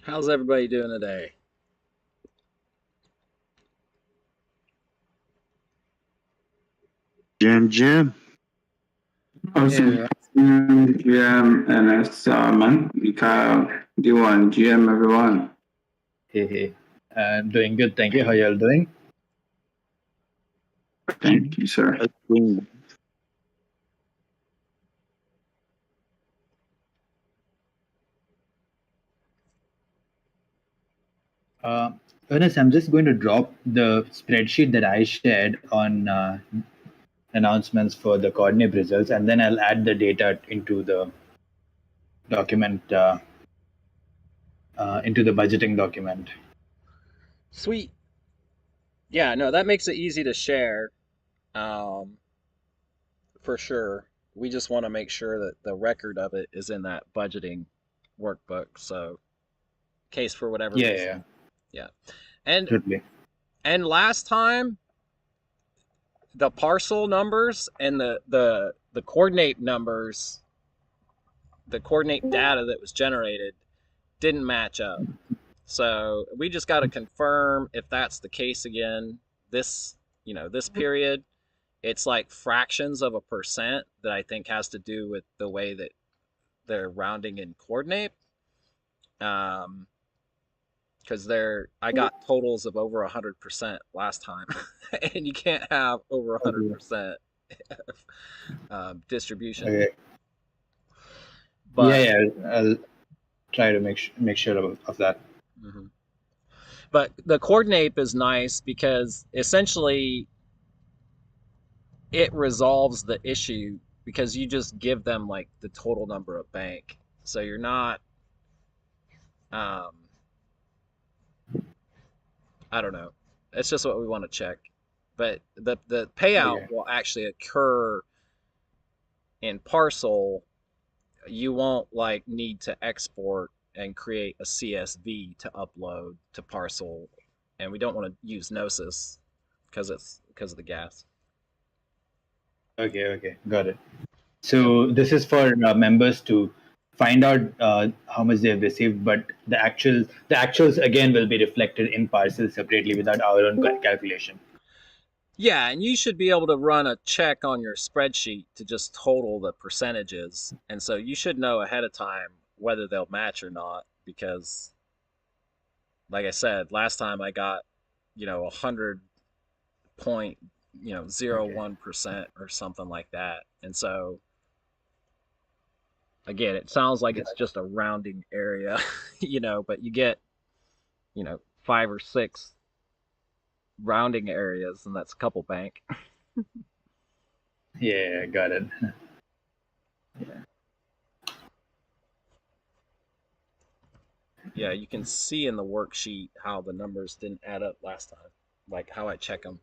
How's everybody doing today? Jim. Awesome. Yeah. GM and man. D1 GM everyone. Hey. Doing good, thank you. How y'all doing? Thank you, sir. Ernest, I'm just going to drop the spreadsheet that I shared on announcements for the coordinate results, and then I'll add the data into the document, into the budgeting document. Sweet. Yeah, no, that makes it easy to share, for sure. We just want to make sure that the record of it is in that budgeting workbook. So, case for whatever reason. Yeah. And Totally. and last time, the parcel numbers and the coordinate numbers, the coordinate data that was generated, didn't match up. So we just got to confirm if that's the case again. This period, it's like fractions of a percent that I think has to do with the way that they're rounding in coordinate. Because I got totals of over 100% last time, and you can't have over 100% distribution. Okay. But I'll try to make sure of that. Mm-hmm. But the coordinate is nice because essentially it resolves the issue because you just give them like the total number of bank. So you're not, I don't know. It's just what we want to check. But the payout will actually occur in parcel. You won't like need to export and create a CSV to upload to parcel, and we don't want to use Gnosis because of the gas. Okay, got it. So this is for members to find out how much they've received, but the actuals again will be reflected in parcels separately without our own calculation. Yeah, and you should be able to run a check on your spreadsheet to just total the percentages. And so you should know ahead of time whether they'll match or not, because like I said, last time I got, 100.01% or something like that. And so again, it sounds like it's just a rounding area, but you get, 5 or 6 rounding areas, and that's a couple bank. Yeah, got it. Yeah, you can see in the worksheet how the numbers didn't add up last time, like how I check them.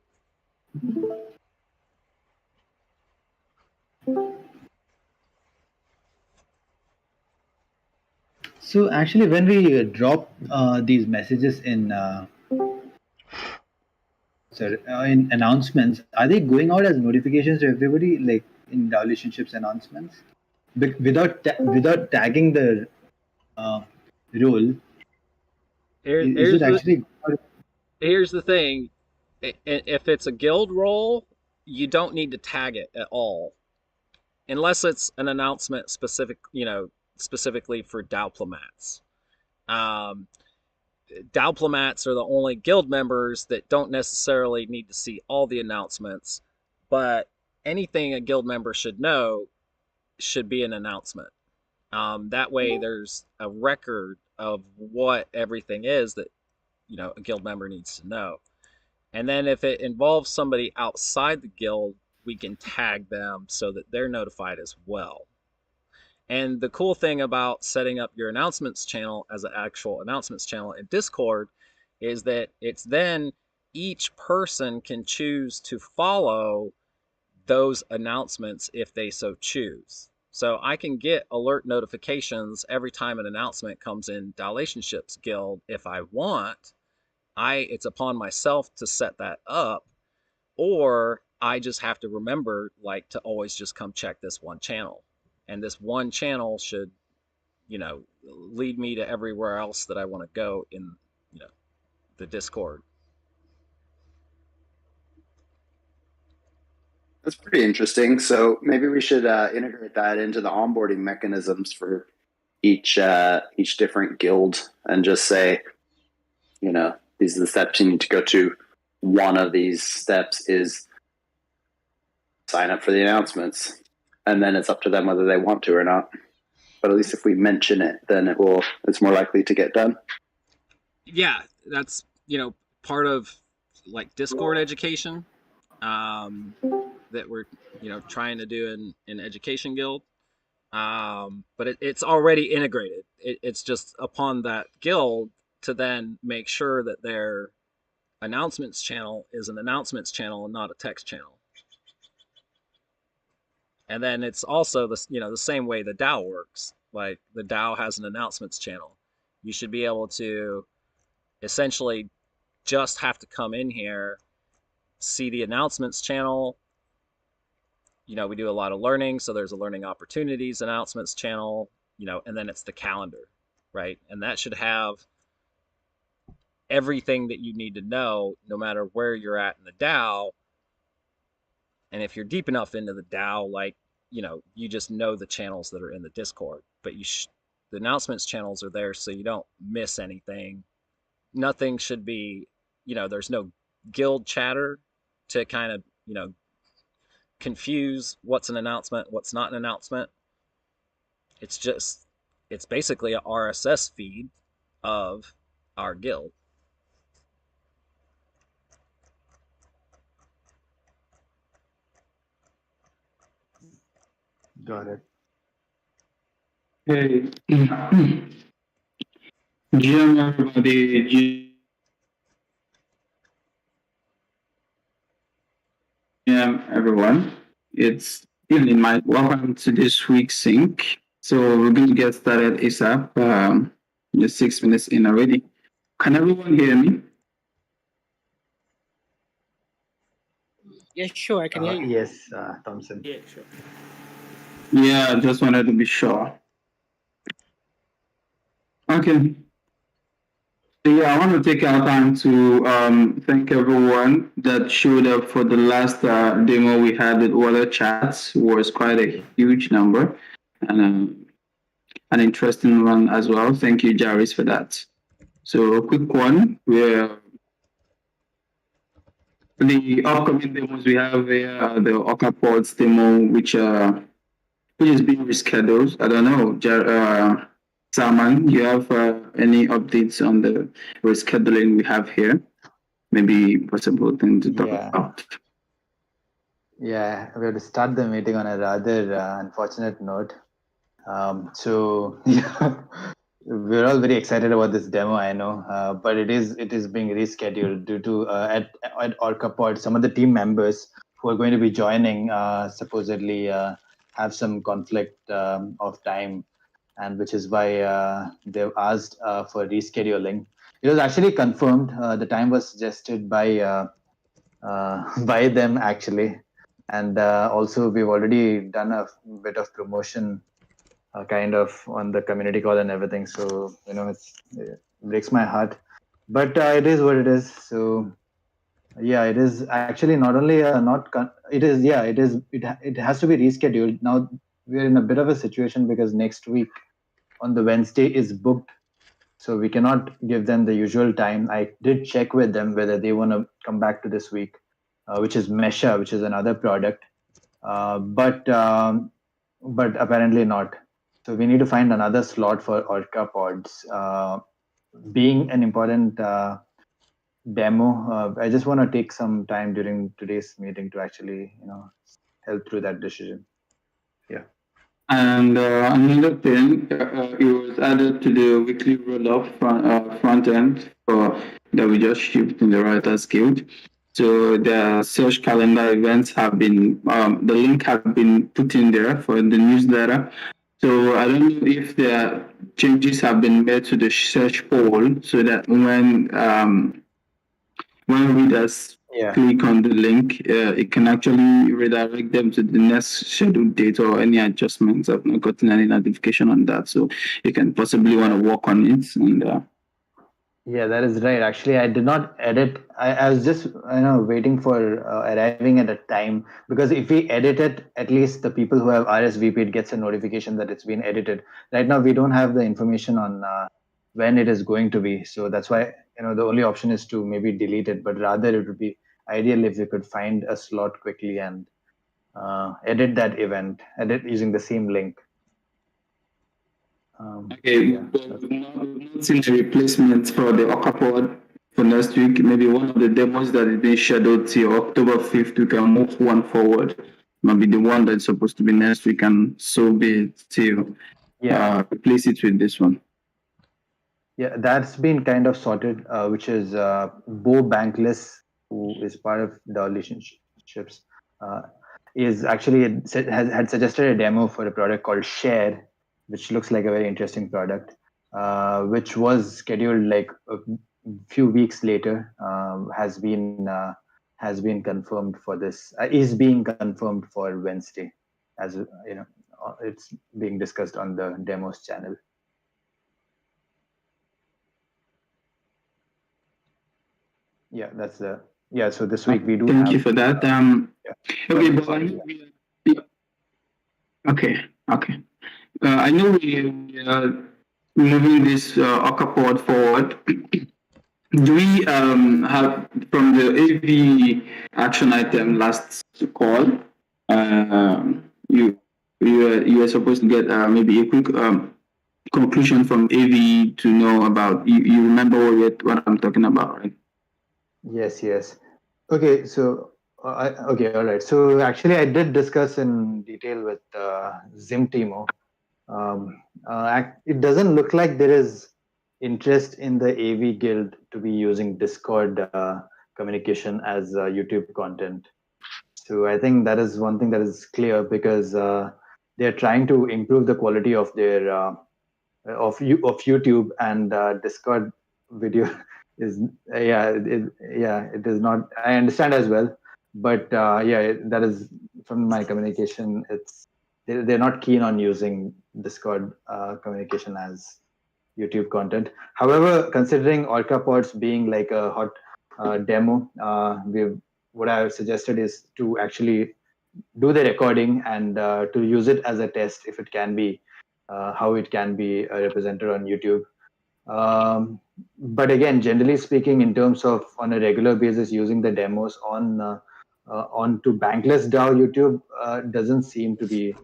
So actually, when we drop these messages in in announcements, are they going out as notifications to everybody, like in DAOLationships announcements, without tagging the role? Is it actually? Here's the thing: if it's a guild role, you don't need to tag it at all, unless it's an announcement specifically for DAOplomats. DAOplomats are the only guild members that don't necessarily need to see all the announcements, but anything a guild member should know should be an announcement. That way there's a record of what everything is that a guild member needs to know. And then if it involves somebody outside the guild, we can tag them so that they're notified as well. And the cool thing about setting up your announcements channel as an actual announcements channel in Discord is that it's then each person can choose to follow those announcements if they so choose. So I can get alert notifications every time an announcement comes in DAOLationships Guild if I want. It's upon myself to set that up, or I just have to remember to always just come check this one channel. And this one channel should, lead me to everywhere else that I want to go in, the Discord. That's pretty interesting. So maybe we should integrate that into the onboarding mechanisms for each different guild, and just say, these are the steps you need to go to. One of these steps is sign up for the announcements, and then it's up to them whether they want to or not. But at least if we mention it, then it's more likely to get done. Yeah, that's part of like Discord education that we're trying to do in Education Guild. But it's already integrated. It's just upon that guild to then make sure that their announcements channel is an announcements channel and not a text channel. And then it's also the same way the DAO works. Like the DAO has an announcements channel. You should be able to essentially just have to come in here, see the announcements channel. We do a lot of learning, so there's a learning opportunities announcements channel, and then it's the calendar, right? And that should have everything that you need to know, no matter where you're at in the DAO. And if you're deep enough into the DAO, like, you just know the channels that are in the Discord, but the announcements channels are there so you don't miss anything. Nothing should be, there's no guild chatter to kind of, confuse what's an announcement, what's not an announcement. It's basically a RSS feed of our guild. Got it. Hey, GM everybody, GM everyone. It's in my welcome to this week's sync. So we're going to get started ASAP. Just 6 minutes in already. Can everyone hear me? Yeah, sure, I can hear you. Yes, Thompson. Yeah, sure. Yeah, I just wanted to be sure. Okay. So yeah, I want to take our time to thank everyone that showed up for the last demo we had with Water Chats. It was quite a huge number and an interesting one as well. Thank you, Jaris, for that. So a quick one. The upcoming demos we have here, the Okaports demo, which is being rescheduled. I don't know, Salman, you have any updates on the rescheduling we have here? Maybe possible thing to talk about. Yeah, we have to start the meeting on a rather unfortunate note. So yeah, we're all very excited about this demo, I know, but it is being rescheduled due to at OrcaPod, some of the team members who are going to be joining supposedly have some conflict of time, and which is why they've asked for rescheduling. It was actually confirmed. The time was suggested by them actually, and also we've already done a bit of promotion, kind of on the community call and everything. So it breaks my heart, but it is what it is. So yeah, it is actually not only it has to be rescheduled. Now we're in a bit of a situation because next week on the Wednesday is booked, so we cannot give them the usual time. I did check with them whether they want to come back to this week, which is Mesha, which is another product, but apparently not. So we need to find another slot for OrcaPods. Being an important demo, I just want to take some time during today's meeting to actually help through that decision. Yeah. And another thing, it was added to the weekly roll-up front end that we just shipped in the Writers Guild. So the search calendar events have been, the link has been put in there for the newsletter. So I don't know if the changes have been made to the search poll so that when readers Yeah. click on the link, it can actually redirect them to the next scheduled date or any adjustments. I've not gotten any notification on that, so you can possibly want to work on it. And Yeah, that is right. Actually, I did not edit. I was just waiting for arriving at a time, because if we edit it, at least the people who have RSVP'd gets a notification that it's been edited. Right now, we don't have the information on when it is going to be. So that's why the only option is to maybe delete it. But rather, it would be ideal if we could find a slot quickly and edit that event, edit using the same link. okay, Yeah. we've not seen a replacement for the Okapod for next week. Maybe one of the demos that is being scheduled till October 5th, we can move one forward. Maybe the one that's supposed to be next week, and so be it till replace it with this one. Yeah, that's been kind of sorted, which is Bo Bankless, who is part of DAOLationship, is actually had suggested a demo for a product called Share, which looks like a very interesting product, which was scheduled like a few weeks later. Has been confirmed for this. Is being confirmed for Wednesday, as it's being discussed on the demos channel. Yeah, that's the So this week we do. Thank you for that. Okay, but okay. I know we are moving this Okapod forward. Do we have from the AV action item last call? You are supposed to get maybe a quick conclusion from AV to know about. You remember what I'm talking about, right? Yes. Okay, so okay, all right. So actually, I did discuss in detail with Zimtimo. It doesn't look like there is interest in the AV Guild to be using Discord communication as YouTube content. So I think that is one thing that is clear, because they're trying to improve the quality of their of YouTube, and Discord video is it is not. I understand as well, but that is from my communication. They're not keen on using Discord communication as YouTube content. However, considering Orca pods being like a hot demo, what I have suggested is to actually do the recording and to use it as a test if it can be how it can be represented on YouTube. But again, generally speaking, in terms of on a regular basis using the demos onto BanklessDAO YouTube doesn't seem to be.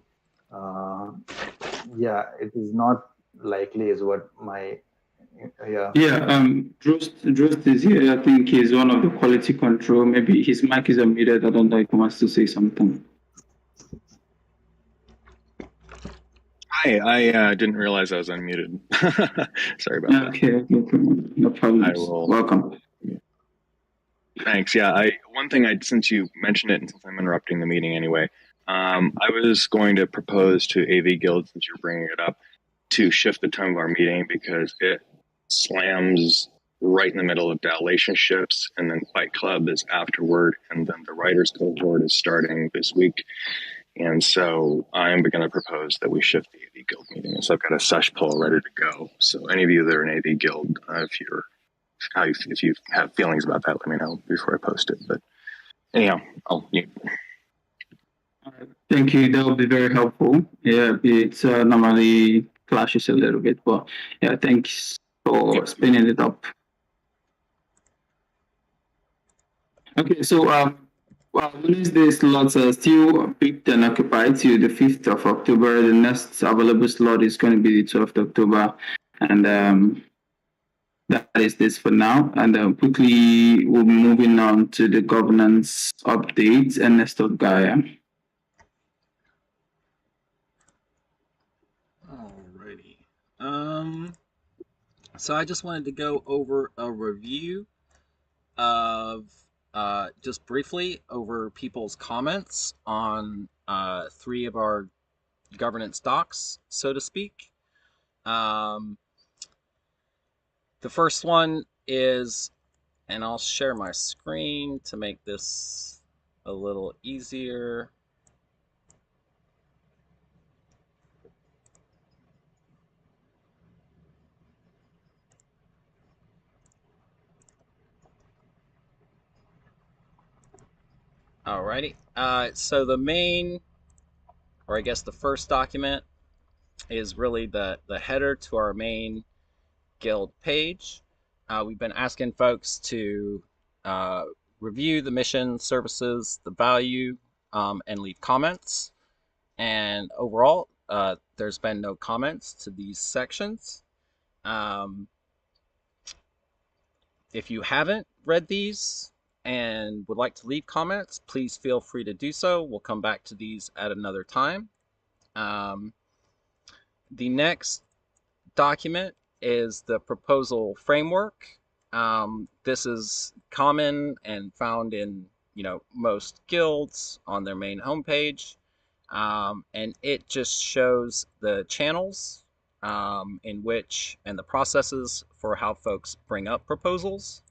It is not likely, is what my Drost is here. I think he's one of the quality control. Maybe his mic is unmuted. I don't know if he wants to say something. Hi, I didn't realize I was unmuted. Sorry about that. Okay, no problem. I will. Welcome. Thanks. Yeah, one thing since you mentioned it, and since I'm interrupting the meeting anyway, I was going to propose to AV Guild, since you're bringing it up, to shift the tone of our meeting, because it slams right in the middle of DAOLationships, and then Fight Club is afterward, and then the writers cohort is starting this week. And so I'm going to propose that we shift the AV Guild meeting. So I've got a sesh poll ready to go. So any of you that are in AV Guild, if you have feelings about that, let me know before I post it. But anyhow, Thank you. That would be very helpful. Yeah, it normally clashes a little bit, but yeah, thanks for spinning it up. Okay, so Wednesday slots are still picked and occupied till the 5th of October. The next available slot is going to be the 12th of October. And that is this for now. And quickly, we'll be moving on to the governance updates. And next up, Gaia. Alrighty. So I just wanted to go over a review of just briefly over people's comments on 3 of our governance docs, so to speak. The first one is And I'll share my screen to make this a little easier. Alrighty. So the main, or I guess the first document, is really the header to our main guild page. We've been asking folks to review the mission, services, the value, and leave comments. And overall, there's been no comments to these sections. If you haven't read these and would like to leave comments, please feel free to do so. We'll come back to these at another time. The next document is the proposal framework. This is common and found in most guilds on their main homepage, and it just shows the channels in which and the processes for how folks bring up proposals.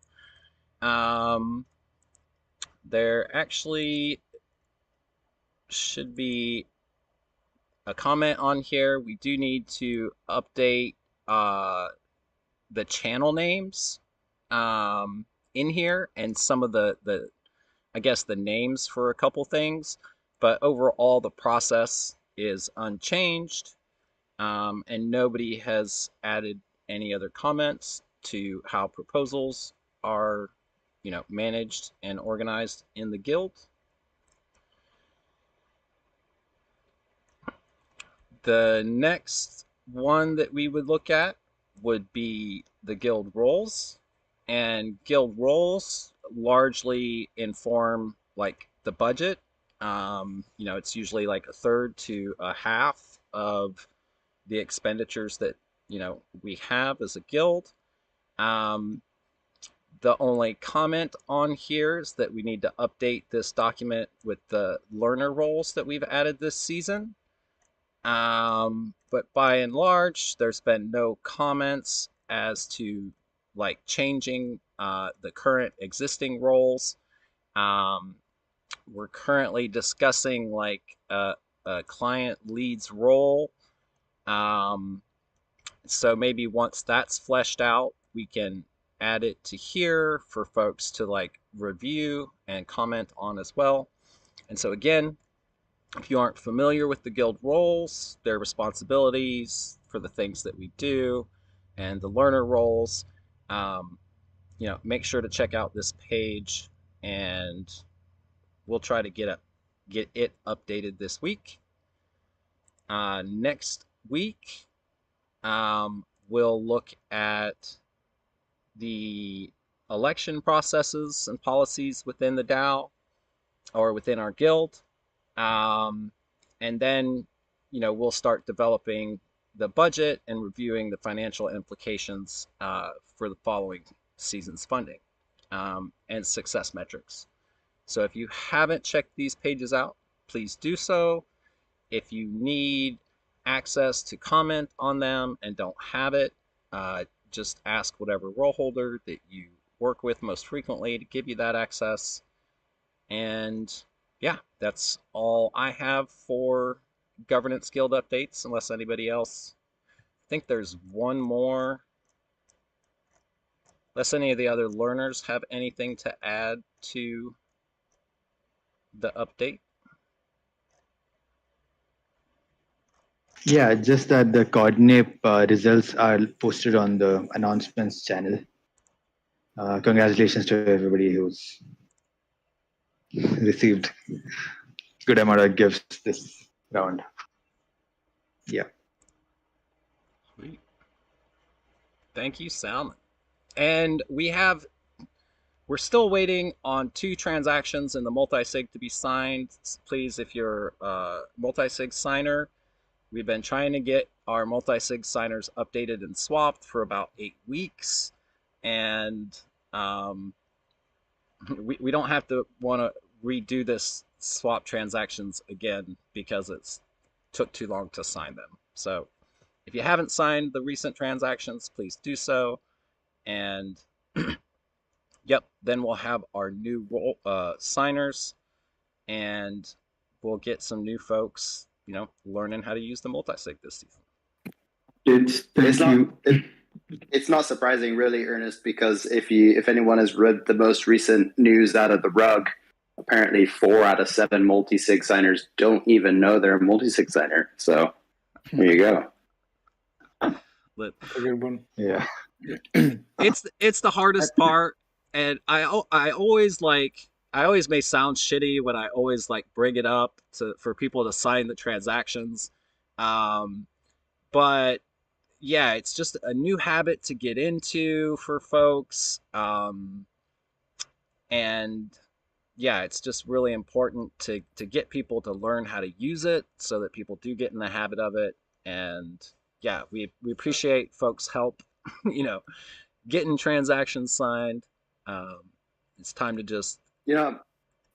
There actually should be a comment on here. We do need to update the channel names in here and some of the I guess the names for a couple things, but overall the process is unchanged, and nobody has added any other comments to how proposals are managed and organized in the guild. The next one that we would look at would be the guild roles, and guild roles largely inform like the budget. It's usually like a third to a half of the expenditures that we have as a guild. The only comment on here is that we need to update this document with the learner roles that we've added this season. But by and large, there's been no comments as to like changing the current existing roles. We're currently discussing like a client leads role. So maybe once that's fleshed out, we can add it to here for folks to like review and comment on as well. And so again, if you aren't familiar with the guild roles, their responsibilities for the things that we do, and the learner roles, make sure to check out this page, and we'll try to get it updated this week. Next week, we'll look at the election processes and policies within the DAO or within our guild. And then, we'll start developing the budget and reviewing the financial implications for the following season's funding and success metrics. So if you haven't checked these pages out, please do so. If you need access to comment on them and don't have it, just ask whatever role holder that you work with most frequently to give you that access. And yeah, that's all I have for Governance Guild updates, unless anybody else. I think there's one more. Unless any of the other learners have anything to add to the update. Yeah, just that the coordinate results are posted on the announcements channel. Congratulations to everybody who's received good amount of gifts this round. Yeah. Sweet. Thank you, Salmon. And we're still waiting on 2 transactions in the multi-sig to be signed. Please, if you're a multi-sig signer, we've been trying to get our multi-sig signers updated and swapped for about 8 weeks. And we don't have to want to redo this swap transactions again because it's took too long to sign them. So if you haven't signed the recent transactions, please do so. And Yep. Then we'll have our new signers, and we'll get some new folks, learning how to use the multisig this season. It's not surprising, really, Ernest, because if anyone has read the most recent news out of the rug, apparently 4 out of 7 multisig signers don't even know they're a multisig signer. So there you go. But A good one. Yeah. it's the hardest part, and I always may sound shitty when I always bring it up for people to sign the transactions, but yeah, it's just a new habit to get into for folks, and yeah, it's just really important to get people to learn how to use it so that people do get in the habit of it. And yeah, we appreciate folks' help, getting transactions signed. It's time to just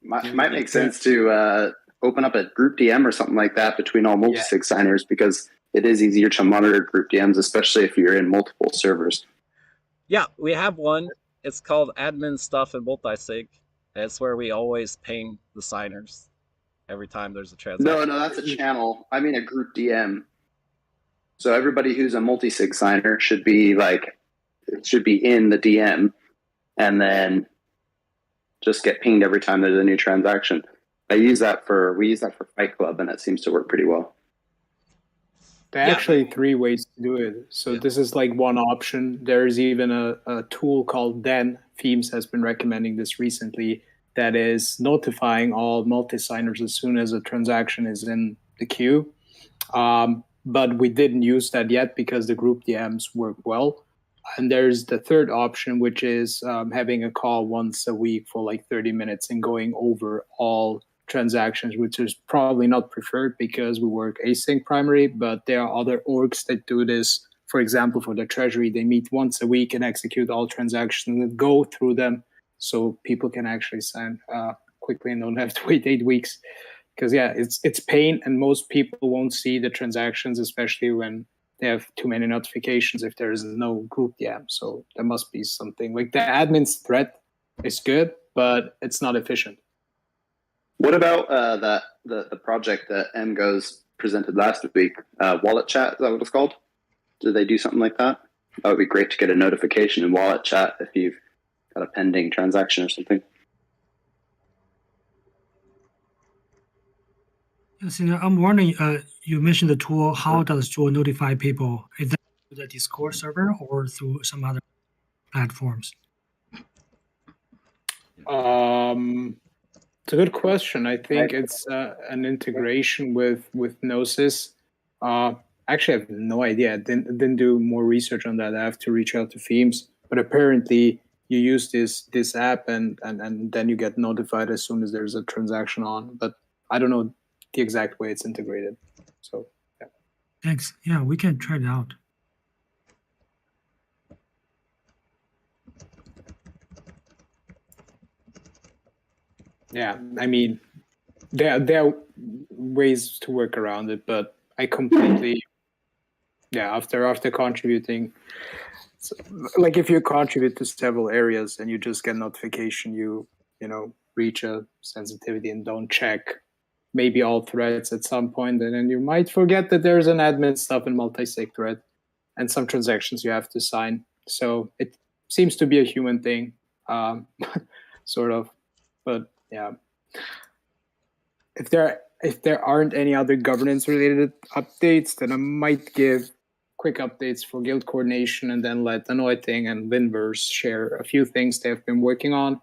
might make sense to open up a group DM or something like that between all multisig signers, because it is easier to monitor group DMs, especially if you're in multiple servers. Yeah, we have one. It's called Admin Stuff in Multisig. It's where we always ping the signers every time there's a transaction. No, that's a channel. I mean a group DM. So everybody who's a multisig signer should be in the DM, and then just get pinged every time there's a new transaction. We use that for Fight Club, and it seems to work pretty well. There are actually 3 ways to do it. So this is one option. There's even a tool called Den. Themes has been recommending this recently, that is notifying all multi-signers as soon as a transaction is in the queue. But we didn't use that yet because the group DMs work well. And there's the third option, which is having a call once a week for 30 minutes and going over all transactions, which is probably not preferred because we work async primary, but there are other orgs that do this. For example, for the treasury, they meet once a week and execute all transactions and go through them so people can actually sign quickly and don't have to wait 8 weeks. Because it's pain, and most people won't see the transactions, especially when they have too many notifications if there is no group DM. So there must be something. The admin's thread is good, but it's not efficient. What about the project that MGoes presented last week? Wallet Chat, is that what it's called? Do they do something like that? That would be great to get a notification in Wallet Chat if you've got a pending transaction or something. Yes, I'm wondering, you mentioned the tool. How does the tool notify people? Is that through the Discord server or through some other platforms? It's a good question. I think it's an integration with Gnosis. Actually, I have no idea. I didn't do more research on that. I have to reach out to Themes. But apparently, you use this app and then you get notified as soon as there's a transaction on. But I don't know the exact way it's integrated. So, yeah. Thanks. Yeah, we can try it out. Yeah, I mean, there are ways to work around it, but I completely, after contributing, if you contribute to several areas and you just get notification, you reach a sensitivity and don't check maybe all threads at some point, and then you might forget that there's an admin stuff in multi-sig thread and some transactions you have to sign. So it seems to be a human thing, sort of, but yeah. If there aren't any other governance related updates, then I might give quick updates for guild coordination and then let Anoiting and Winverse share a few things they've been working on.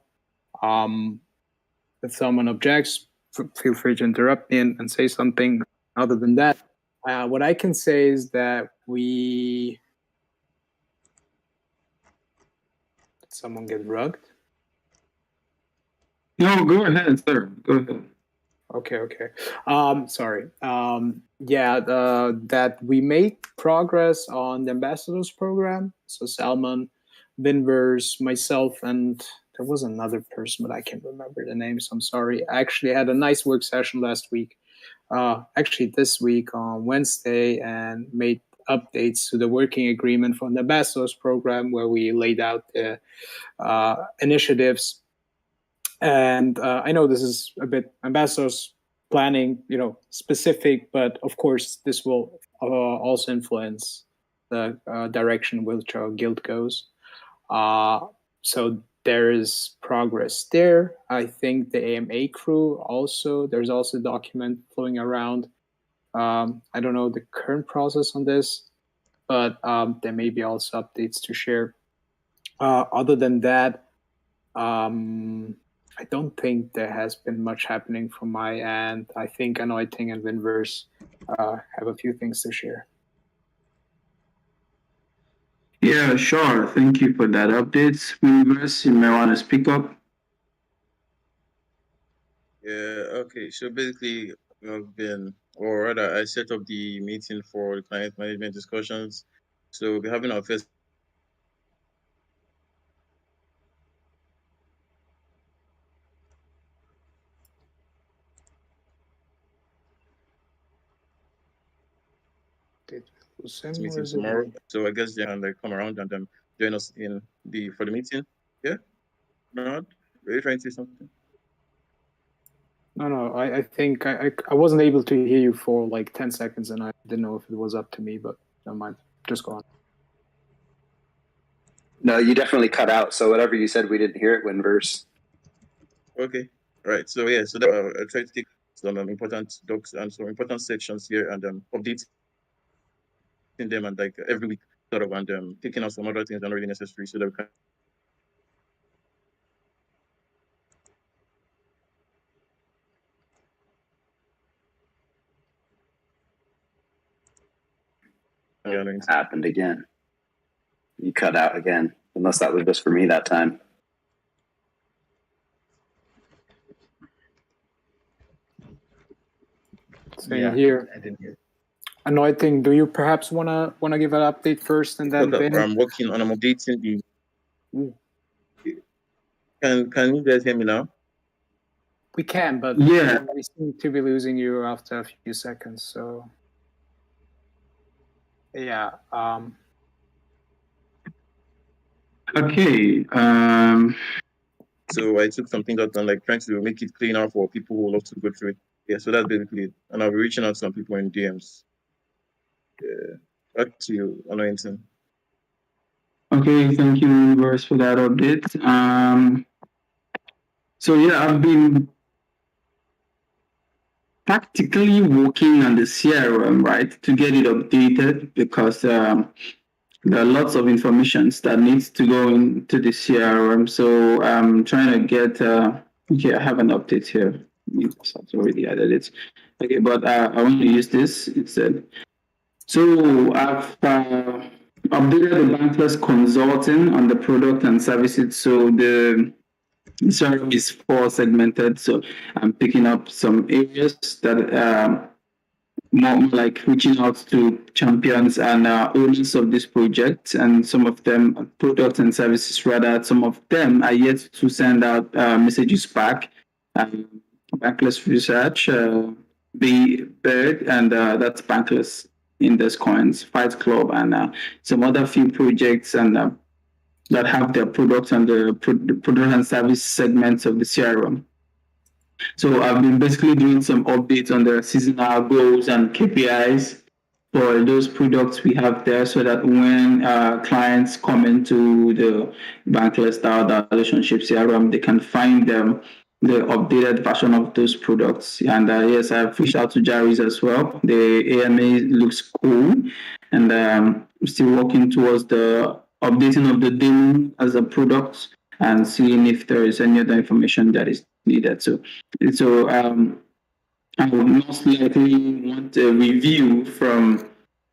If someone objects, feel free to interrupt me and say something. Other than that, what I can say is that did someone get rugged? No, go ahead, sir. Go ahead. Okay. Sorry. That we made progress on the ambassadors program. So Salmon, Winverse, myself, and there was another person, but I can't remember the name, so I'm sorry. I actually had a nice work session last week. Actually this week on Wednesday, and made updates to the working agreement from the ambassadors program, where we laid out the initiatives. And I know this is a bit ambassadors planning, specific, but of course this will also influence the direction which our guild goes. So there is progress there. I think the AMA crew also, there's also a document flowing around. I don't know the current process on this, but there may be also updates to share. Other than that, I don't think there has been much happening from my end. I think Anointing and Winverse have a few things to share. Yeah, sure. Thank you for that update. Winverse, you may want to speak up. Yeah, okay. So basically, I set up the meeting for the client management discussions. So we'll be having our first meeting tomorrow. So I guess they can come around and join us for the meeting. Yeah? Not? Are you trying to say something? No, I think I wasn't able to hear you for like 10 seconds, and I didn't know if it was up to me, but never mind. Just go on. No, you definitely cut out. So whatever you said, we didn't hear it, Winverse. Okay. Right. So yeah, so I try to take some important docs and some important sections here and updating them and every week sort of and taking out some other things that are really necessary so that we can Happened again. You cut out again, unless that was just for me that time. Same here. I didn't hear. Anointing, do you perhaps wanna give an update first and then I'm working on updating the. Can you guys hear me now? We can, but yeah, we seem to be losing you after a few seconds. So yeah. Okay. So I took something that I'm trying to make it cleaner for people who love to go through it. Yeah, so that's basically it. And I'll be reaching out to some people in DMs. Yeah. Back to you, Anointing. Okay, thank you, Universe, for that update. So yeah, I've been practically working on the CRM, right, to get it updated because there are lots of information that needs to go into the CRM. So I'm trying to get, okay, I have an update here. I've already added it. Okay, but I want to use this instead. So I've updated the Bankless consulting on the product and services. So the CRM is 4 segmented. So I'm picking up some areas that more like reaching out to champions and owners of this project, and some of them products and services rather. Some of them are yet to send out messages back. Bankless Research, the Bird, and that's Bankless Index Coins, Fight Club, and some other few projects and that have their products and the product and service segments of the CRM. So I've been basically doing some updates on the seasonal goals and KPIs for those products we have there, so that when clients come into the BanklessDAO DAOLationship CRM, they can find them the updated version of those products. And yes, I've reached out to Jarvis as well. The AMA looks cool, and I'm still working towards the updating of the demo as a product and seeing if there is any other information that is needed. So I would most likely want a review from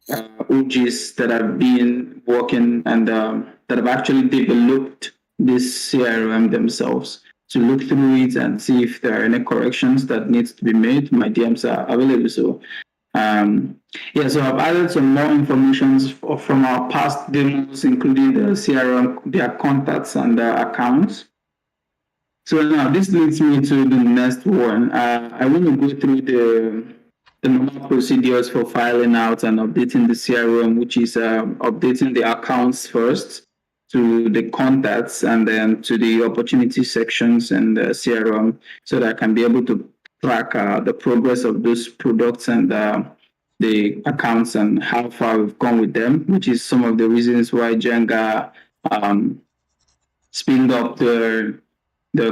OGs that have been working and that have actually developed this CRM themselves, to look through it and see if there are any corrections that needs to be made. My DMs are available. So so I've added some more information from our past demos, including the CRM, their contacts and their accounts. So now this leads me to the next one. I want to go through the the normal procedures for filing out and updating the CRM, which is updating the accounts first to the contacts and then to the opportunity sections and the CRM, so that I can be able to track the progress of those products and the accounts and how far we've gone with them, which is some of the reasons why Jenga spinned up the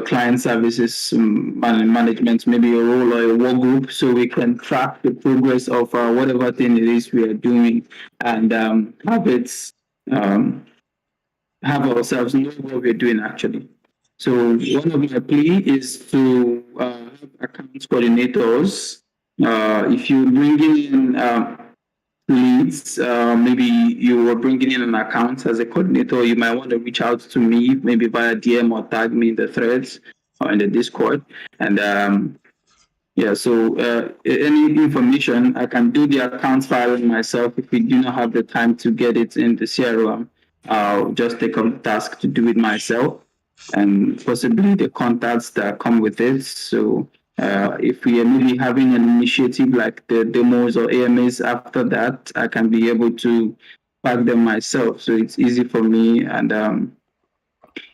client services management, maybe a role or a work group, so we can track the progress of whatever thing it is we are doing and have ourselves know what we're doing actually. So one of my plea is to have accounts coordinators. If you bring in leads, maybe you were bringing in an account as a coordinator, you might want to reach out to me, maybe via DM or tag me in the threads or in the Discord. And so any information, I can do the account filing myself. If we do not have the time to get it in the CRM, I'll just take on the task to do it myself and possibly the contacts that come with it. So if we are maybe having an initiative like the demos or AMAs after that, I can be able to pack them myself. So it's easy for me. And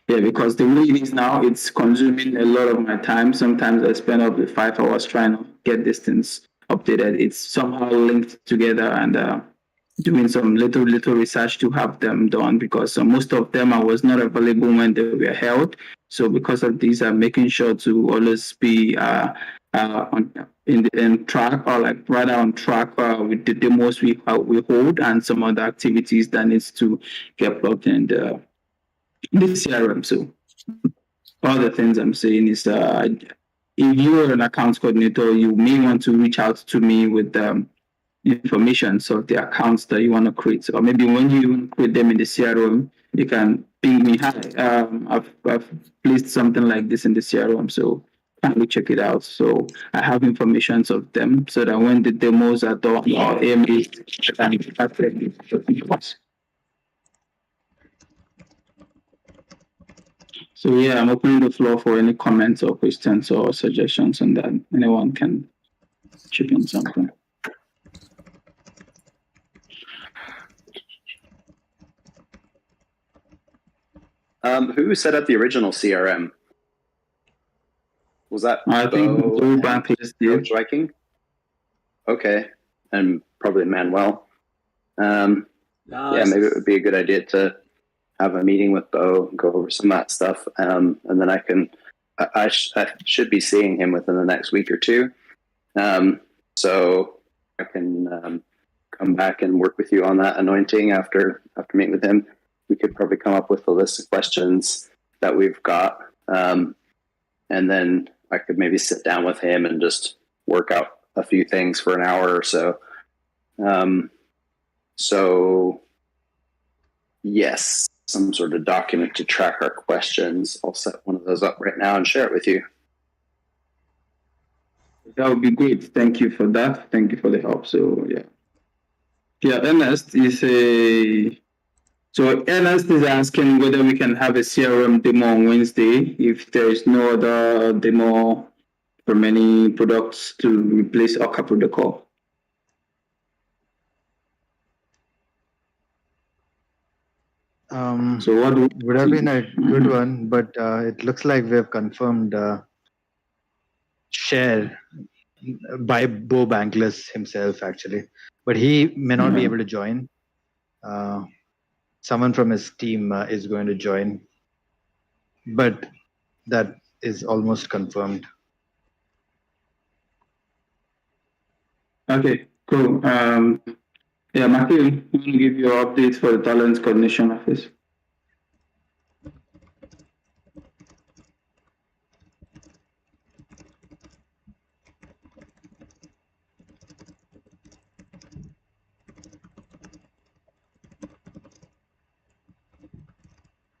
because the way it is now, it's consuming a lot of my time. Sometimes I spend up to 5 hours trying to get these things updated. It's somehow linked together and doing some little research to have them done, because most of them I was not available when they were held. So because of this, I'm making sure to always be in track, or like rather on track with the demos we hold and some other activities that needs to get plugged in the CRM. So all the things I'm saying is if you're an account coordinator, you may want to reach out to me with information of the accounts that you want to create, or maybe when you create them in the CRM, you can ping me. Hi, I've placed something like this in the CRM, so kindly check it out. So I have information of them, so that when the demos are done or AMAs, I can calculate. So I'm opening the floor for any comments or questions or suggestions, and then anyone can chip in something. Who set up the original CRM? Was that I think BanklessDAO. Viking? Okay, and probably Manuel. Nice. Yeah, maybe it would be a good idea to have a meeting with Bo and go over some of that stuff, and then I should be seeing him within the next week or two, so I can come back and work with you on that anointing after meeting with him. We could probably come up with a list of questions that we've got, and then I could maybe sit down with him and just work out a few things for an hour or so. So yes, some sort of document to track our questions. I'll set one of those up right now and share it with you. That would be great. Thank you for that. Thank you for the help. So Ernest is asking whether we can have a CRM demo on Wednesday if there is no other demo for many products to replace Okta protocol. So what would have been a good one, but it looks like we have confirmed share by Bo Bankless himself actually, but he may not be able to join. Someone from his team is going to join, but that is almost confirmed. Okay, cool. Matthew, I'm going to give you updates for the Talent Coordination Office.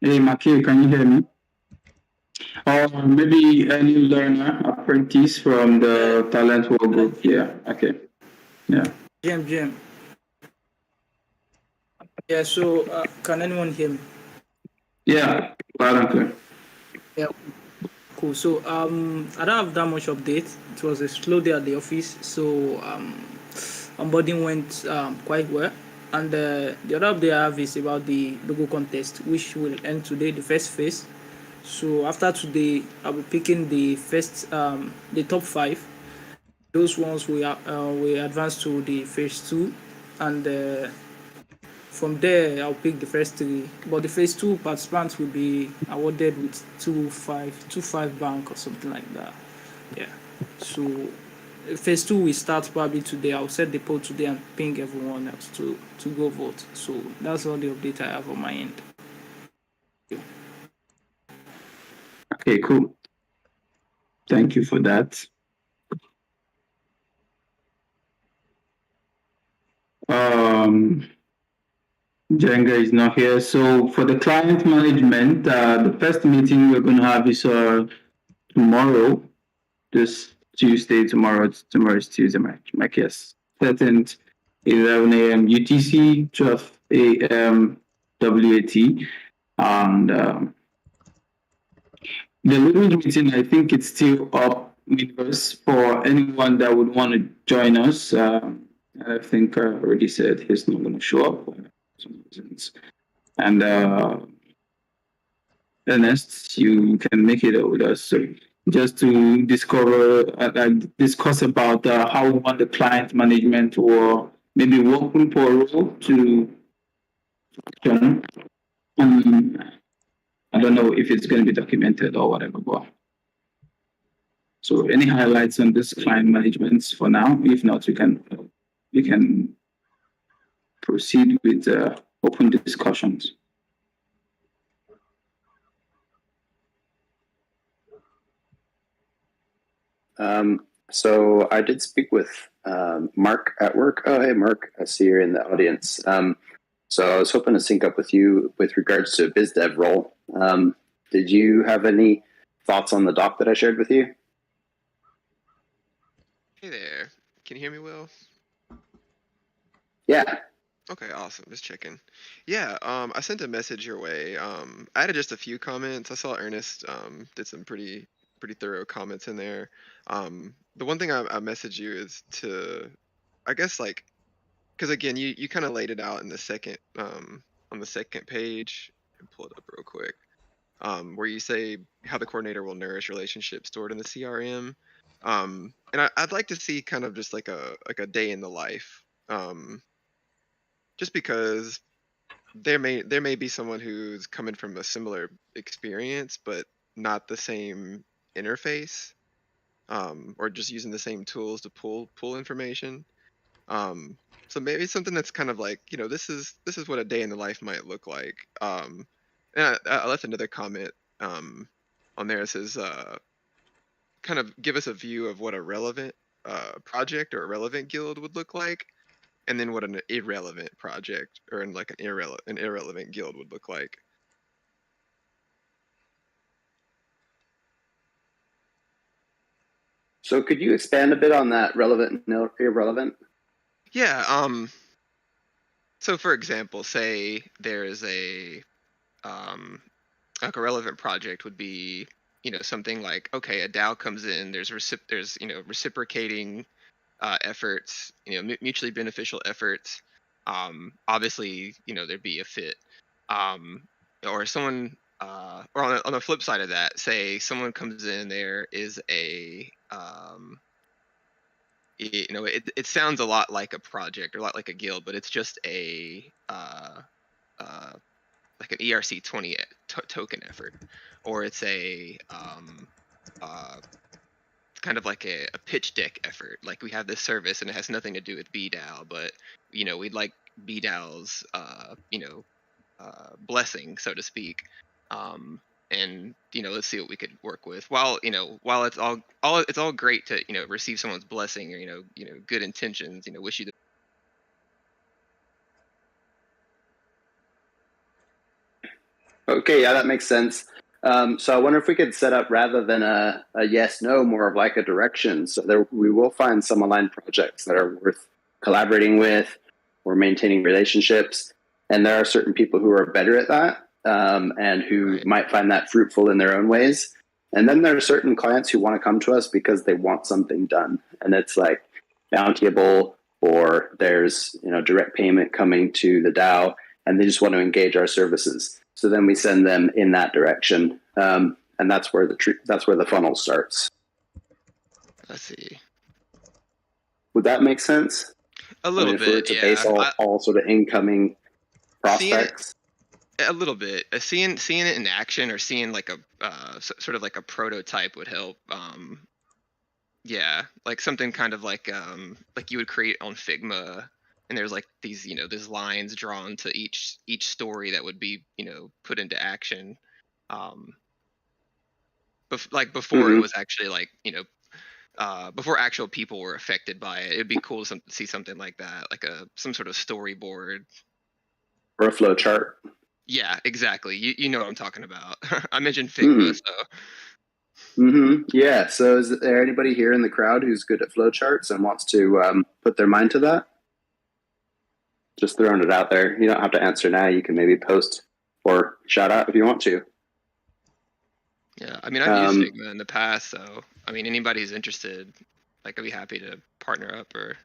Hey, Matthew, can you hear me? Or maybe a new learner, apprentice from the Talent World Group. Yeah, okay. Yeah. GM. Yeah, so can anyone hear me? Yeah, loud and clear. Yeah, cool. So I don't have that much update. It was a slow day at the office, so onboarding went quite well. And the other update I have is about the logo contest, which will end today, the first phase. So after today, I'll be picking the first, the top 5. Those ones we advance to the phase 2, and from there I'll pick the first 3. But the phase 2 participants will be awarded with 2.5 bank or something like that. Yeah. So phase 2 will start probably today. I'll set the poll today and ping everyone else to go vote. So that's all the update I have on my end. Okay, cool. Thank you for that. Jenga is not here. So for the client management, the first meeting we're going to have is tomorrow, this Tuesday. Tomorrow is Tuesday, my guess. 13th, 11 a.m. UTC, 12 a.m. WAT. And the little meeting, I think it's still up with us for anyone that would want to join us. I think I already said he's not going to show up for some reasons. And Ernest, you can make it with us. So just to discuss about how we want the client management or maybe working for a role to function. I don't know if it's going to be documented or whatever. But so any highlights on this client management for now? If not, we can proceed with open discussions. So I did speak with Mark at work. Oh, hey, Mark, I see you're in the audience. So I was hoping to sync up with you with regards to a biz dev role. Did you have any thoughts on the doc that I shared with you? Hey there. Can you hear me well? Yeah. Okay, awesome. Just checking. Yeah, I sent a message your way. I added just a few comments. I saw Ernest did some pretty thorough comments in there. The one thing I messaged you is to, I guess, like, because again, you kind of laid it out in the second on the second page. Pull it up real quick. Where you say how the coordinator will nourish relationships stored in the CRM. And I'd like to see kind of just like a day in the life. Just because there may be someone who's coming from a similar experience, but not the same interface, or just using the same tools to pull information. So maybe something that's kind of like, this is what a day in the life might look like. And I left another comment on there. It says, kind of give us a view of what a relevant project or a relevant guild would look like, and then what an irrelevant project or an irrelevant guild would look like. So could you expand a bit on that relevant and irrelevant? Yeah. So for example, say there is a like a relevant project would be, something like, okay, a DAO comes in, there's reciprocating efforts, mutually beneficial efforts. Obviously, there'd be a fit. Or someone, or on the flip side of that, say someone comes in, there is a, it sounds a lot like a project or a lot like a guild, but it's just a, like an ERC20 token effort, or it's a, kind of like a pitch deck effort. Like, we have this service and it has nothing to do with BDAO, but we'd like BDAO's blessing, so to speak. And let's see what we could work with. While it's all great to receive someone's blessing or good intentions, wish you the Okay, yeah, that makes sense. So I wonder if we could set up, rather than a yes/no, more of like a direction. So we will find some aligned projects that are worth collaborating with or maintaining relationships. And there are certain people who are better at that, and who might find that fruitful in their own ways. And then there are certain clients who want to come to us because they want something done. And it's like bountyable, or there's direct payment coming to the DAO, and they just want to engage our services. So then we send them in that direction, and that's where the funnel starts. Let's see. Would that make sense? A little bit, to yeah. base all sort of incoming prospects. A little bit. Seeing it in action, or seeing like a sort of like a prototype would help. Yeah, like something kind of like you would create on Figma, and there's like these there's lines drawn to each story that would be put into action. Before it was actually like before actual people were affected by it, it'd be cool to see something like that, like some sort of storyboard or a flow chart. Yeah, exactly. You know what I'm talking about. I mentioned Figma, so. Yeah. So is there anybody here in the crowd who's good at flowcharts and wants to put their mind to that? Just throwing it out there. You don't have to answer now. You can maybe post or shout out if you want to. Yeah, I mean, I've used Figma in the past, so I mean, anybody who's interested, like, I'd be happy to partner up. Or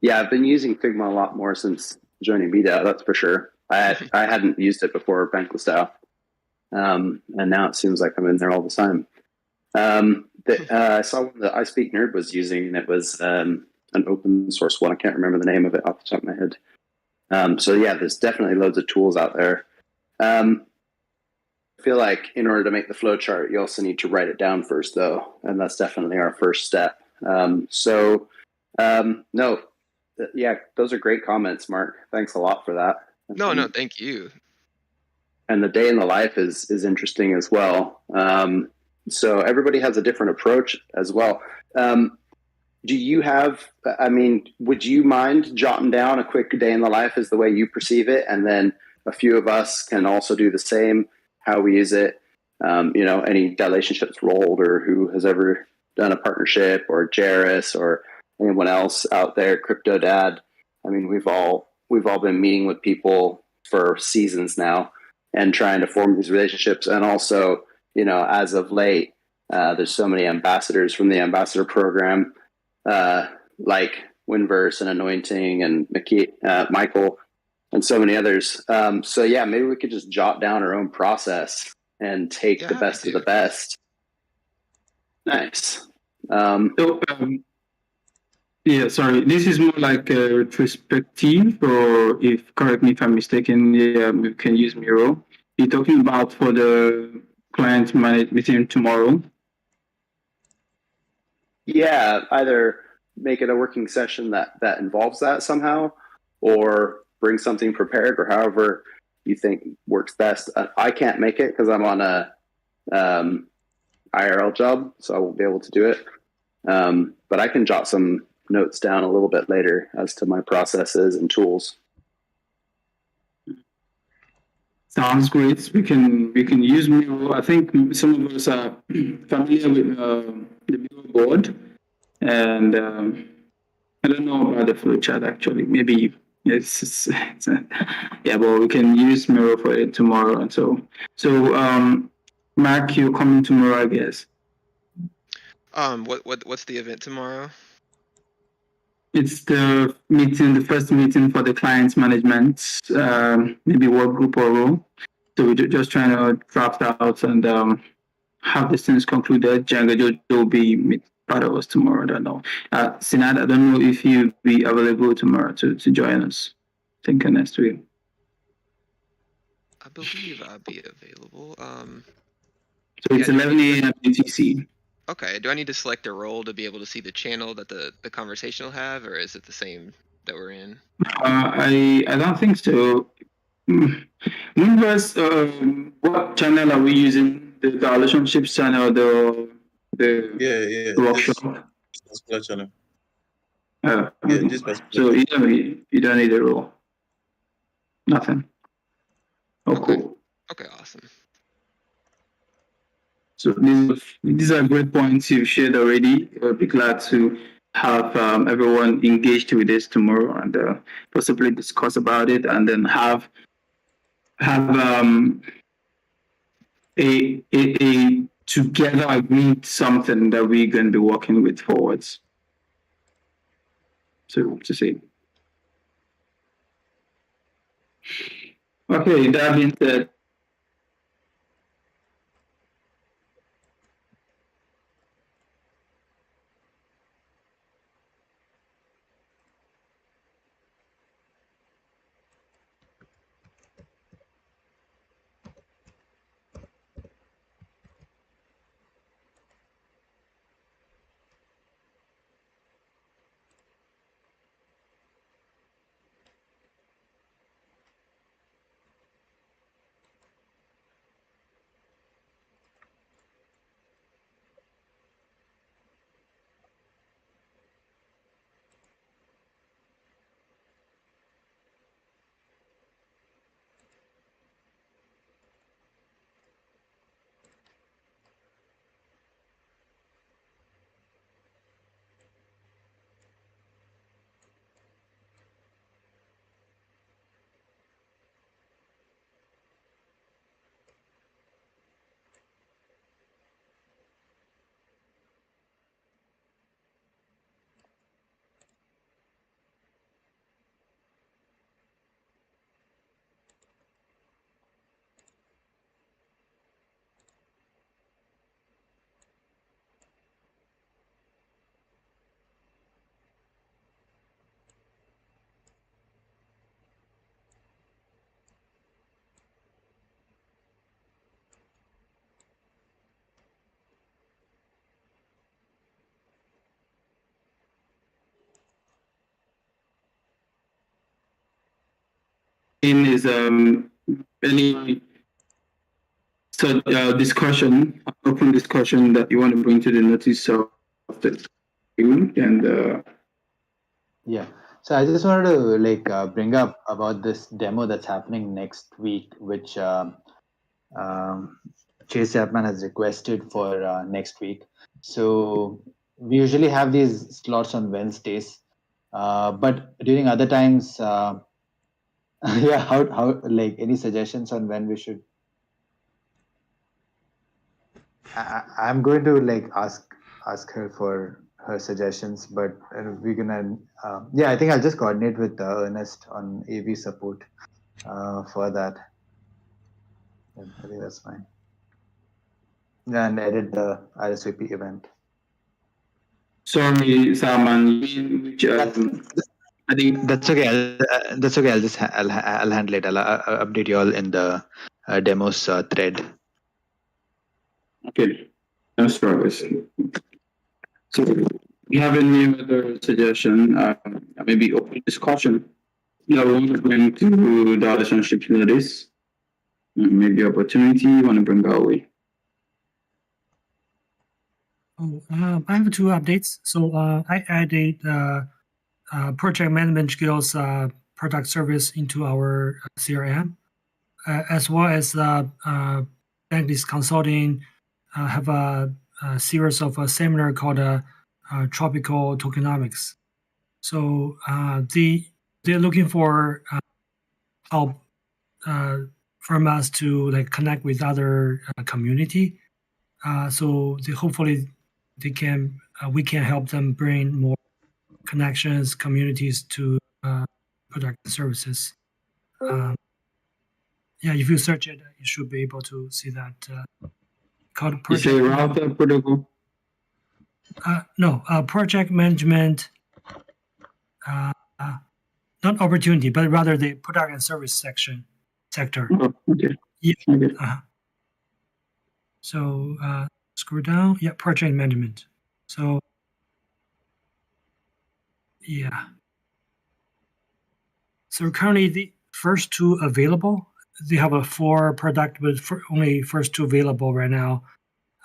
yeah, I've been using Figma a lot more since joining BDAO. That's for sure. I hadn't used it before BanklessDAO. And now it seems like I'm in there all the time. I saw one that I Speak Nerd was using, and it was an open source one. I can't remember the name of it off the top of my head. So yeah, there's definitely loads of tools out there. I feel like in order to make the flow chart, you also need to write it down first, though, and that's definitely our first step. No, yeah, those are great comments, Mark. Thanks a lot for that. No, thank you. And the day in the life is interesting as well. So everybody has a different approach as well. Do you have, I mean, would you mind jotting down a quick day in the life as the way you perceive it? And then a few of us can also do the same, how we use it. Any DAOLationships rolled, or who has ever done a partnership, or Jairus, or anyone else out there, Crypto Dad. I mean, we've all been meeting with people for seasons now and trying to form these relationships. And also, as of late, there's so many ambassadors from the ambassador program, like Winverse and Anointing and Michael and so many others. So yeah, maybe we could just jot down our own process and take the best of the best. Nice. Yeah, sorry. This is more like a retrospective, or correct me if I'm mistaken, we can use Miro. You're talking about for the client meeting tomorrow? Yeah, either make it a working session that involves that somehow, or bring something prepared, or however you think works best. I can't make it because I'm on a IRL job, so I won't be able to do it. But I can jot some notes down a little bit later as to my processes and tools. Sounds great. We can use Miro. I think some of us are familiar with the Miro board, and I don't know about the flowchart actually. Maybe it's yeah, but we can use Miro for it tomorrow. And so Mark, you're coming tomorrow, I guess. What's the event tomorrow? It's the first meeting for the client's management, maybe work group or role. So we're just trying to draft out and have these things concluded. Django will be part of us tomorrow. I don't know. Sinad, I don't know if you'll be available tomorrow to join us. I think next week. I believe I'll be available. So it's 11 a.m. UTC. Okay, do I need to select a role to be able to see the channel that the conversation will have, or is it the same that we're in? I don't think so. Winverse, what channel are we using? The DAOLationships channel, the workshop? This particular channel. This so you don't need a role. Nothing. Oh, okay. cool. Okay, awesome. So these are great points you've shared already. I'll be glad to have everyone engaged with this tomorrow and possibly discuss about it, and then have a together agreed something that we're going to be working with forwards. to see. Okay, that being said, is any discussion, open discussion that you want to bring to the notice of the team and Yeah. So I just wanted to bring up about this demo that's happening next week, which Chase Chapman has requested for next week. So we usually have these slots on Wednesdays, but during other times, yeah. How like any suggestions on when we should? I'm going to ask her for her suggestions, but we're gonna yeah. I think I'll just coordinate with Ernest on AV support for that. Yeah, I think that's fine. Yeah, and edit the RSVP event. sorry, Salman, you mean which I think That's okay. That's okay. I'll handle it. I'll update you all in the demos thread. okay. No struggles. So we have any other suggestion, maybe open discussion that we want to bring to the relationship notice? Maybe opportunity you want to bring our way. Oh, I have two updates. So I added Project Management Guild's product service into our CRM, as well as Bankless Consulting have a series of a seminar called Tropical Tokenomics. So they're looking for help from us to connect with other community. So hopefully we can help them bring more connections, communities to product and services. Yeah, if you search it, you should be able to see that. Called You say router protocol? No, project management, not opportunity, but rather the product and service sector. Oh, okay. Yeah. Okay. So scroll down. Yeah, project management. So yeah. So currently the first two available. They have a 4 product, but only first 2 available right now,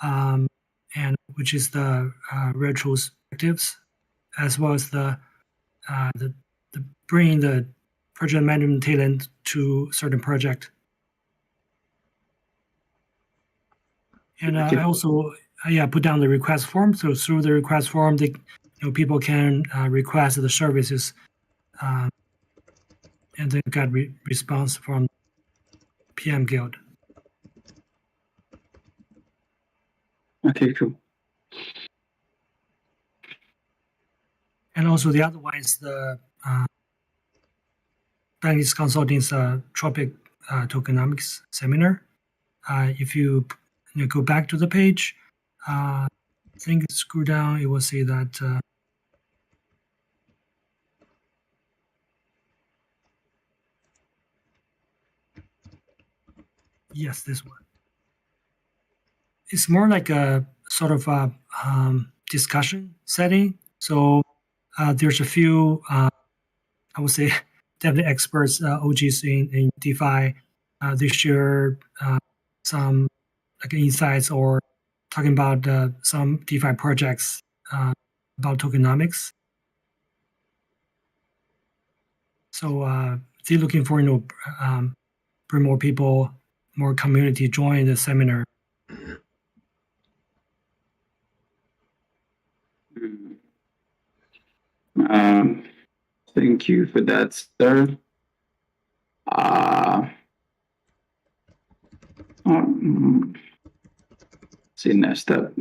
and which is the retrospectives, as well as the bringing the project management talent to certain project. And I also put down the request form. So through the request form, people can request the services, and then got response from PM Guild. Okay, cool. And also the other one is the Bankless Consulting's Tropic Tokenomics seminar. If you go back to the page, I think scroll down, it will say that yes, this one. It's more like a sort of a discussion setting. So there's a few, I would say, definitely experts, OGs in DeFi. They share some like insights or talking about some DeFi projects about tokenomics. So they're looking for bring more people, more community join the seminar. Thank you for that, sir. See, next step.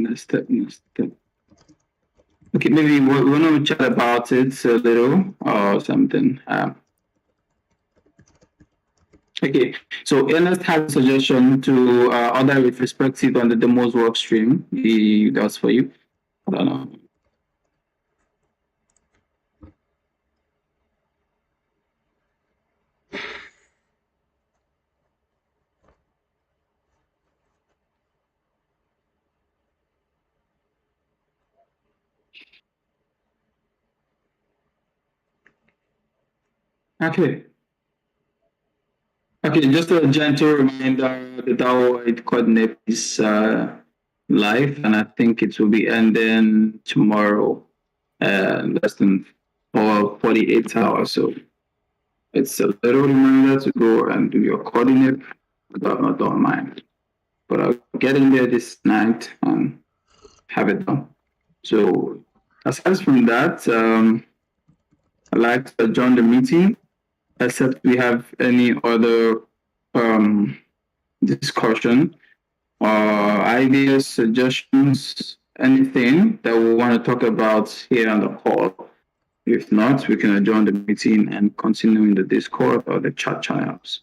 Okay, maybe we want to chat about it a little or something. Okay, so Ernest has a suggestion to order with perspective on the demos work stream. That's for you. I don't know. Okay. Okay, just a gentle reminder, the DAO coordinate is live, and I think it will be ending tomorrow, less than 48 hours. So it's a little reminder to go and do your coordinate, but not on mine. But I'll get in there this night and have it done. So aside from that, I'd like to adjourn the meeting, except we have any other discussion or ideas, suggestions, anything that we want to talk about here on the call. If not, we can adjourn the meeting and continue in the Discord or the chat channels.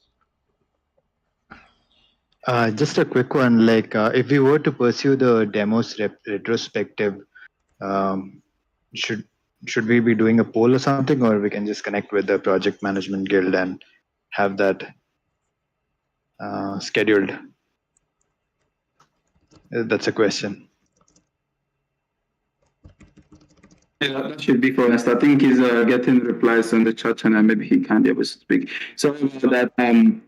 Just a quick one, like if we were to pursue the demos retrospective, should we be doing a poll or something, or we can just connect with the project management guild and have that scheduled? That's a question. Yeah, that should be for us. I think he's getting replies on the chat channel. Maybe he can't be able to speak. Sorry about that.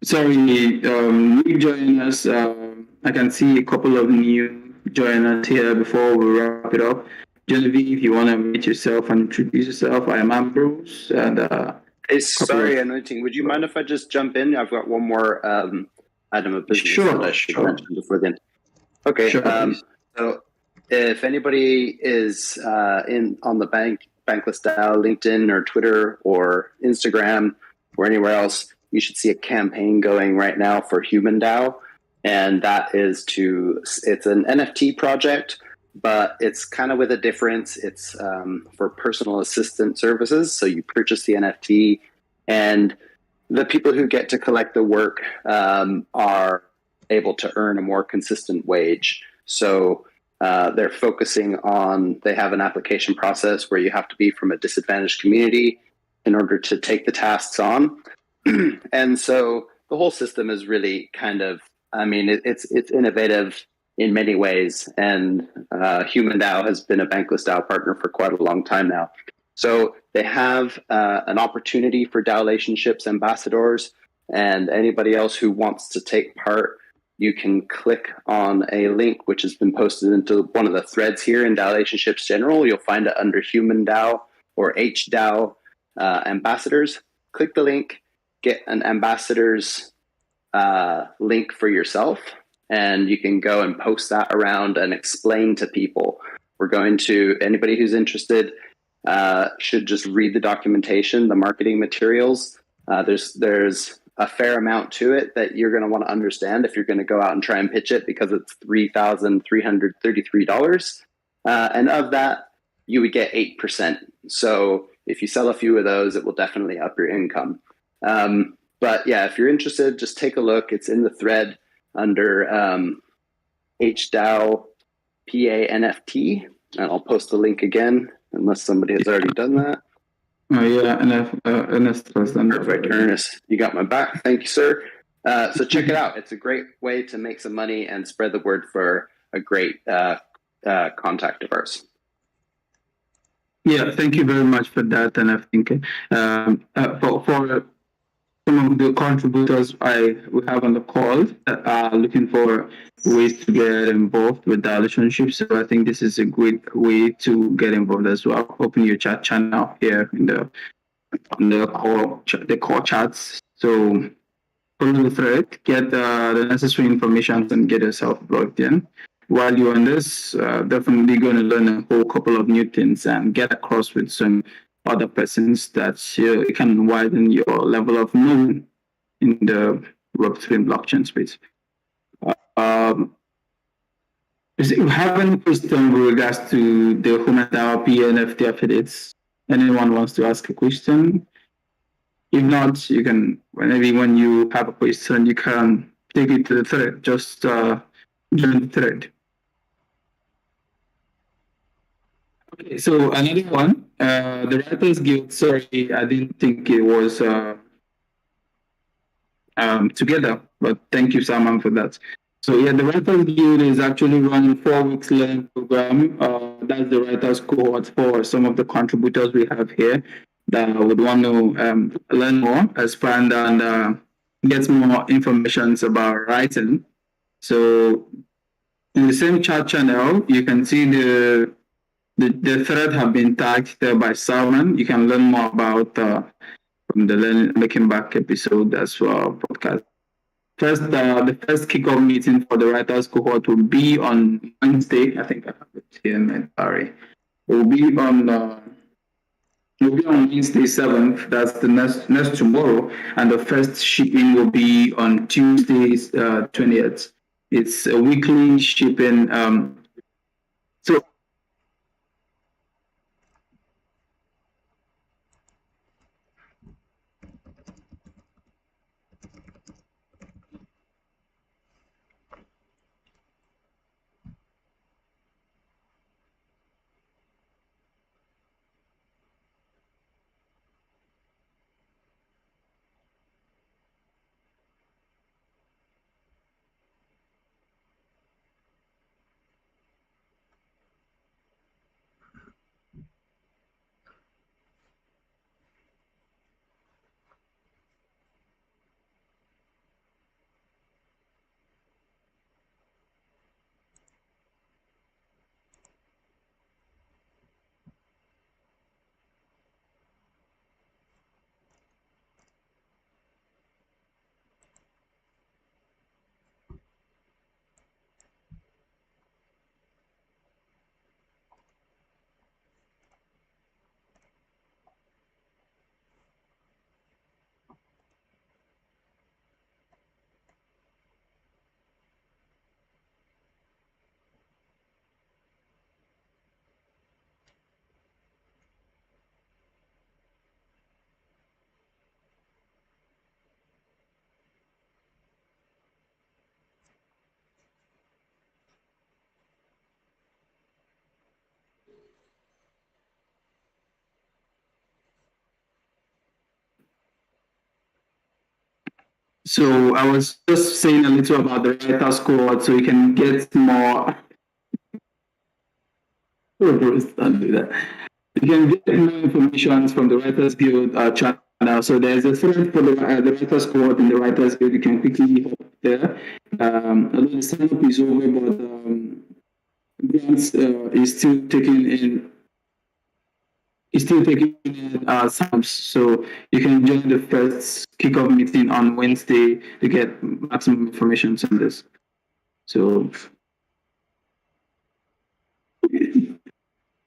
Sorry, new joiners. I can see a couple of new joiners here before we wrap it up. Genevieve, if you want to meet yourself and introduce yourself, I am Ambrose. And sorry, Anointing. Would you mind if I just jump in? I've got one more item of business that I should mention before then. Okay. Sure, so if anybody is on the BanklessDAO, LinkedIn or Twitter or Instagram or anywhere else, you should see a campaign going right now for Human DAO. And that is it's an NFT project, but it's kind of with a difference. It's for personal assistant services. So you purchase the NFT, and the people who get to collect the work are able to earn a more consistent wage. So they're focusing on, they have an application process where you have to be from a disadvantaged community in order to take the tasks on. And so the whole system is really kind of, it's innovative in many ways, and Human DAO has been a BanklessDAO partner for quite a long time now. So they have an opportunity for DAOLationships ambassadors, and anybody else who wants to take part, you can click on a link which has been posted into one of the threads here in DAOLationships General. You'll find it under Human DAO or HDAO ambassadors. Click the link, get an ambassador's link for yourself, and you can go and post that around and explain to people. Anybody who's interested should just read the documentation, the marketing materials. There's a fair amount to it that you're going to want to understand if you're going to go out and try and pitch it, because it's $3,333. And of that, you would get 8%. So if you sell a few of those, it will definitely up your income. But yeah, if you're interested, just take a look. It's in the thread under HDAO PANFT, and I'll post the link again unless somebody has already done that. Oh yeah, Ernest has done that. Perfect, Ernest. You got my back. Thank you, sir. So check it out. It's a great way to make some money and spread the word for a great contact of ours. Yeah, thank you very much for that. And I think for some of the contributors we have on the call that are looking for ways to get involved with DAOLationships. So I think this is a great way to get involved as well. Open your chat channel here in the core chats. So follow the thread, get the necessary information, and get yourself logged in. While you're on this, definitely going to learn a whole couple of new things and get across with some other persons that can widen your level of knowing in the Web3 blockchain space. If you have any question with regards to the DAO PNFT affiliates, anyone wants to ask a question? If not, you can, maybe when you have a question, you can take it to the thread. Just join the thread. Okay, so another one, the Writers Guild. Sorry, I didn't think it was together, but thank you, Salman, for that. So yeah, the Writers Guild is actually running 4 weeks learning program. That's the Writers cohort for some of the contributors we have here that would want to learn more, expand, and get more information about writing. So in the same chat channel, you can see the thread have been tagged there by Salman. You can learn more about from the Looking Back episode as well, podcast. First, the first kickoff meeting for the writers cohort will be on Wednesday. I think I have it here in my diary. It will be on Wednesday 7th. That's the next tomorrow, and the first shipping will be on Tuesday 20th. It's a weekly shipping. So I was just saying a little about the writers cohort, so you can get more. Don't do that. You can get more information from the Writers Guild channel. So there's a thread for the Writers Cohort in the Writers Guild. You can quickly hop there. Although the sign-up is over, but grants is still taking in. Is still taking in sign-ups. So you can join the first kickoff meeting on Wednesday to get maximum information on this. So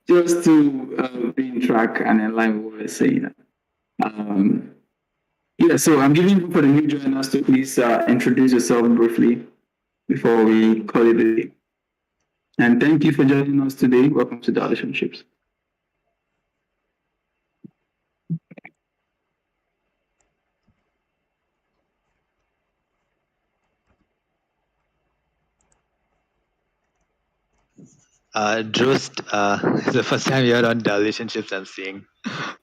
just to be in track and in line with what we're saying. Yeah, so I'm giving you for the new joiners to please introduce yourself briefly before we call it a day. And thank you for joining us today. Welcome to DAOLationships. Drost, it's the first time you're on DAOLationships I'm seeing.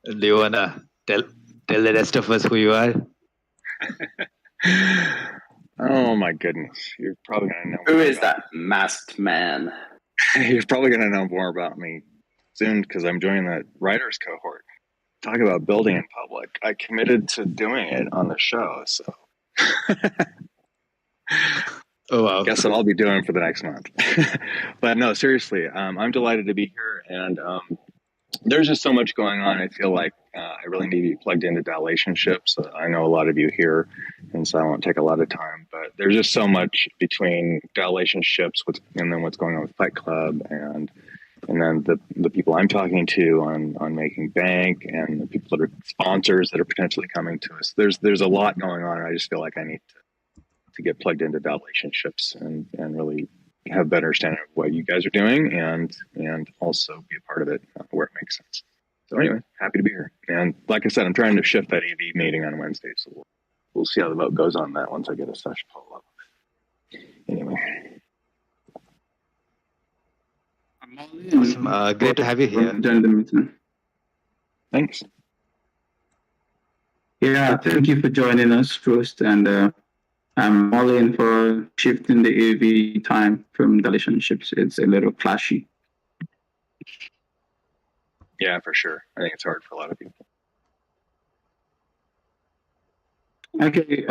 Do you wanna tell the rest of us who you are? Oh my goodness, you're probably gonna know. Who is that masked man? You're probably gonna know more about me soon because I'm joining that writers cohort. Talk about building in public. I committed to doing it on the show, so. Oh wow! Guess what I'll be doing for the next month. But no, seriously, I'm delighted to be here, and there's just so much going on. I feel like I really need to be plugged into DAOLationships. I know a lot of you here, and so I won't take a lot of time. But there's just so much between DAOLationships, and then what's going on with Fight Club, and then the people I'm talking to on making bank, and the people that are sponsors that are potentially coming to us. There's a lot going on. And I just feel like I need to get plugged into DAOLationships and really have a better understanding of what you guys are doing and also be a part of it where it makes sense. So anyway, happy to be here. And like I said, I'm trying to shift that AV meeting on Wednesday, so we'll see how the vote goes on that once I get a session pulled up. Anyway. Awesome. Great to have you here. Thanks. Yeah, thank you for joining us, Drost, and I'm all in for shifting the AV time from DAOLationships. It's a little clashy. Yeah, for sure. I think it's hard for a lot of people. Okay.